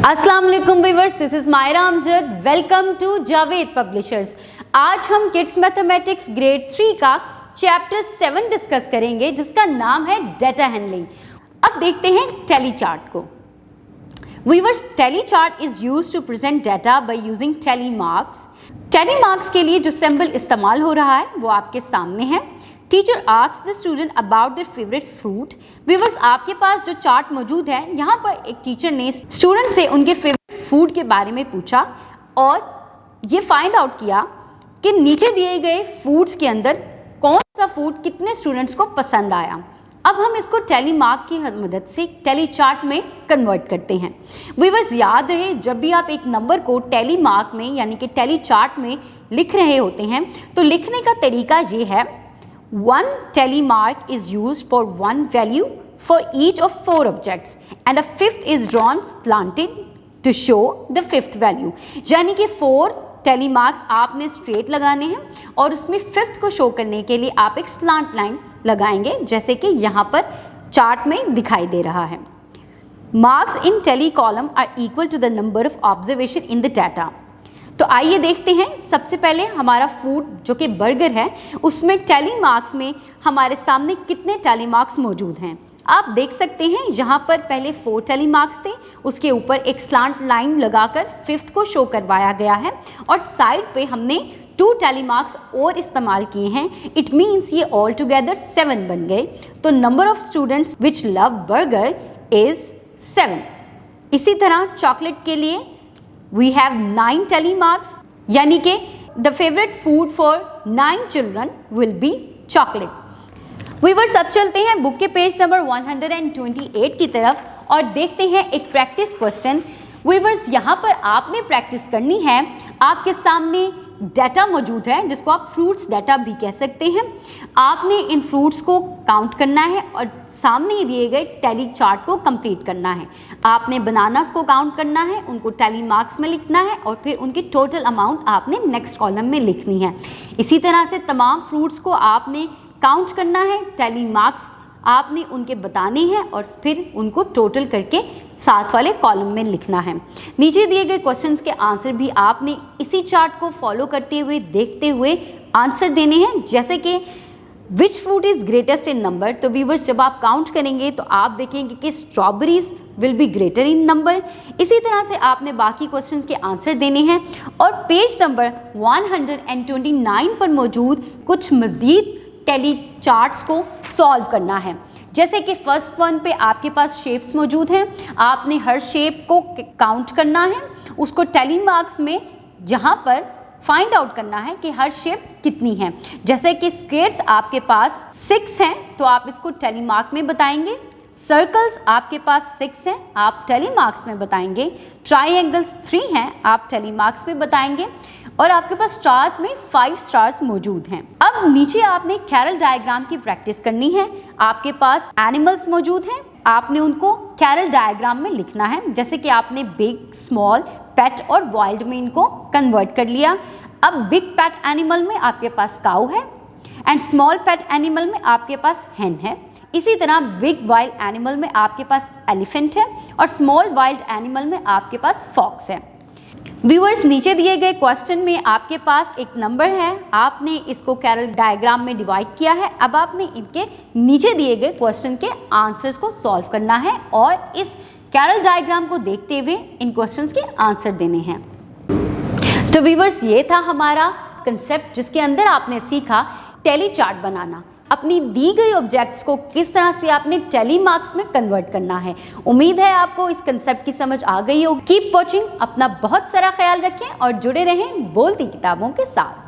अस्सलाम वालेकुम viewers, this is Maira Amjad. Welcome to Javed publishers. आज हम किड्स मैथमेटिक्स ग्रेड 3 का चैप्टर 7 डिस्कस करेंगे जिसका नाम है डेटा हैंडलिंग। अब देखते हैं टेली चार्ट को। Viewers, tally chart is used to present data by using tally marks. Tally marks के लिए जो सिंबल इस्तेमाल हो रहा है वो आपके सामने है। Teacher asks the student about their favourite fruit. Viewers, आपके पास जो चार्ट मौजूद है, यहाँ पर एक टीचर ने स्टूडेंट से उनके फेवरेट फूड के बारे में पूछा और ये फाइंड आउट किया कि नीचे दिए गए फूड्स के अंदर कौन सा फूड कितने स्टूडेंट्स को पसंद आया। अब हम इसको टेली मार्क की मदद से टेली चार्ट में कन्वर्ट करते हैं। व्यूअर्स, याद रहे, जब भी आप एक नंबर को टेली मार्क में यानी कि टेली चार्ट में लिख रहे होते हैं तो लिखने का तरीका ये है, one tally mark is used for one value for each of 4 objects and a fifth is drawn slanted to show the fifth value। यानी कि 4 tally marks आपने स्ट्रेट लगाने हैं और उसमें फिफ्थ को शो करने के लिए आप एक स्लांट लाइन लगाएंगे, जैसे कि यहाँ पर चार्ट में दिखाई दे रहा है। Marks in tally column are equal to the number of observation in the data. तो आइए देखते हैं। सबसे पहले हमारा फूड जो कि बर्गर है, उसमें टेली मार्क्स में हमारे सामने कितने टेली मार्क्स मौजूद हैं। आप देख सकते हैं यहाँ पर पहले 4 टेली मार्क्स थे, उसके ऊपर एक स्लांट लाइन लगाकर फिफ्थ को शो करवाया गया है और साइड पे हमने 2 टेली मार्क्स और इस्तेमाल किए हैं। इट मीन्स ये ऑल टुगेदर 7 बन गए। तो number of students which love burger is 7। इसी तरह चॉकलेट के लिए we have 9 tally marks, यानी कि the favorite food for 9 children will be chocolate। Viewers, अब चलते हैं बुक के पेज नंबर 128 की तरफ और देखते हैं एक प्रैक्टिस क्वेश्चन। व्यूअर्स, यहाँ पर आपने प्रैक्टिस करनी है। आपके सामने डाटा मौजूद है जिसको आप फ्रूट्स डाटा भी कह सकते हैं। आपने इन फ्रूट्स को काउंट करना है और सामने दिए गए टेली चार्ट को कंप्लीट करना है। आपने बनानास को काउंट करना है, उनको टेली मार्क्स में लिखना है और फिर उनकी टोटल अमाउंट आपने नेक्स्ट कॉलम में लिखनी है। इसी तरह से तमाम फ्रूट्स को आपने काउंट करना है, टेली मार्क्स आपने उनके बताने हैं और फिर उनको टोटल करके साथ वाले कॉलम में लिखना है। नीचे दिए गए क्वेश्चंस के आंसर भी आपने इसी चार्ट को फॉलो करते हुए देखते हुए आंसर देने हैं, जैसे कि which fruit is greatest in number. तो व्यूअर्स, जब आप काउंट करेंगे तो आप देखेंगे कि strawberries will be greater in number. इसी तरह से आपने बाकी क्वेश्चंस के आंसर देने हैं और पेज नंबर 129 पर मौजूद कुछ मज़ीद टेली चार्ट्स को सॉल्व करना है। जैसे कि फर्स्ट वन पे आपके पास शेप्स मौजूद हैं, आपने हर शेप को काउंट करना है, उसको टेली मार्क्स में यहाँ पर फाइंड आउट करना है कि हर शेप कितनी है। जैसे कि स्क्वेयर्स आपके पास 6 हैं तो आप इसको टेली मार्क में बताएंगे। सर्कल्स आपके पास 6 हैं, आप टेली मार्क्स में बताएंगे। ट्राइएंगल्स 3 हैं, आप टेली मार्क्स में बताएंगे और आपके पास स्टार्स में 5 स्टार्स मौजूद हैं। अब नीचे आपने कैरल डायग्राम की प्रैक्टिस करनी है। आपके पास एनिमल्स मौजूद हैं, आपने उनको कैरल डायग्राम में लिखना है। जैसे कि आपने बिग, स्मॉल, पेट और वाइल्ड में इनको कन्वर्ट कर लिया। अब बिग पेट एनिमल में आपके पास काऊ है एंड स्मॉल पेट एनिमल में आपके पास हेन है। इसी तरह बिग वाइल्ड एनिमल में आपके पास एलिफेंट है और स्मॉल वाइल्ड एनिमल में आपके पास फॉक्स है। व्यूअर्स, नीचे दिए गए क्वेश्चन में आपके पास एक नंबर है, आपने इसको कैरल डायग्राम में डिवाइड किया है। अब आपने इनके नीचे दिए गए क्वेश्चन के आंसर्स को सॉल्व करना है और इस कैरल डायग्राम को देखते हुए इन क्वेश्चंस के आंसर देने हैं। तो व्यूअर्स, ये था हमारा कंसेप्ट जिसके अंदर आपने सीखा टेली चार्ट बनाना। अपनी दी गई ऑब्जेक्ट्स को किस तरह से आपने टेली मार्क्स में कन्वर्ट करना है। उम्मीद है आपको इस कंसेप्ट की समझ आ गई होगी। कीप वॉचिंग, अपना बहुत सारा ख्याल रखें और जुड़े रहें बोलती किताबों के साथ।